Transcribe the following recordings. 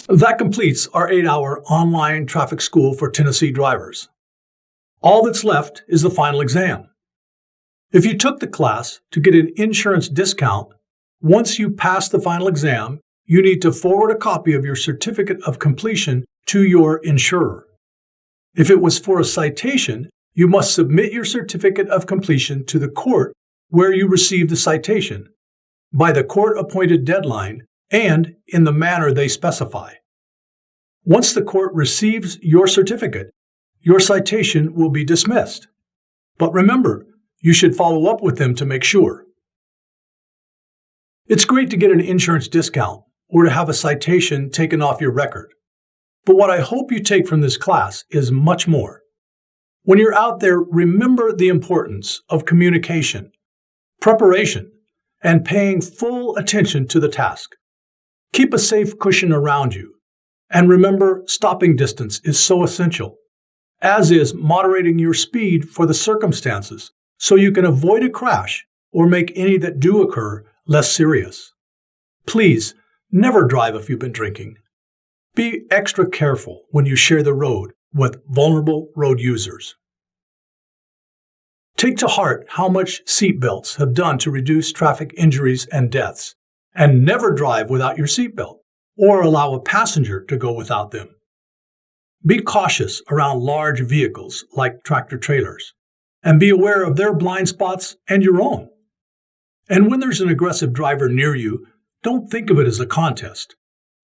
That completes our 8-hour online traffic school for Tennessee drivers. All that's left is the final exam. If you took the class to get an insurance discount, once you pass the final exam, you need to forward a copy of your certificate of completion to your insurer. If it was for a citation, you must submit your certificate of completion to the court where you received the citation, by the court-appointed deadline and in the manner they specify. Once the court receives your certificate, your citation will be dismissed. But remember, you should follow up with them to make sure. It's great to get an insurance discount or to have a citation taken off your record. But what I hope you take from this class is much more. When you're out there, remember the importance of communication, preparation, and paying full attention to the task. Keep a safe cushion around you. And remember, stopping distance is so essential, as is moderating your speed for the circumstances so you can avoid a crash or make any that do occur less serious. Please, never drive if you've been drinking. Be extra careful when you share the road with vulnerable road users. Take to heart how much seatbelts have done to reduce traffic injuries and deaths, and never drive without your seatbelt or allow a passenger to go without them. Be cautious around large vehicles like tractor-trailers, and be aware of their blind spots and your own. And when there's an aggressive driver near you, don't think of it as a contest.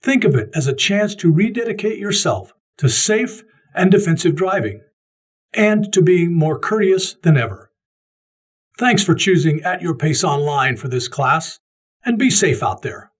Think of it as a chance to rededicate yourself to safe and defensive driving, and to being more courteous than ever. Thanks for choosing At Your Pace Online for this class, and be safe out there.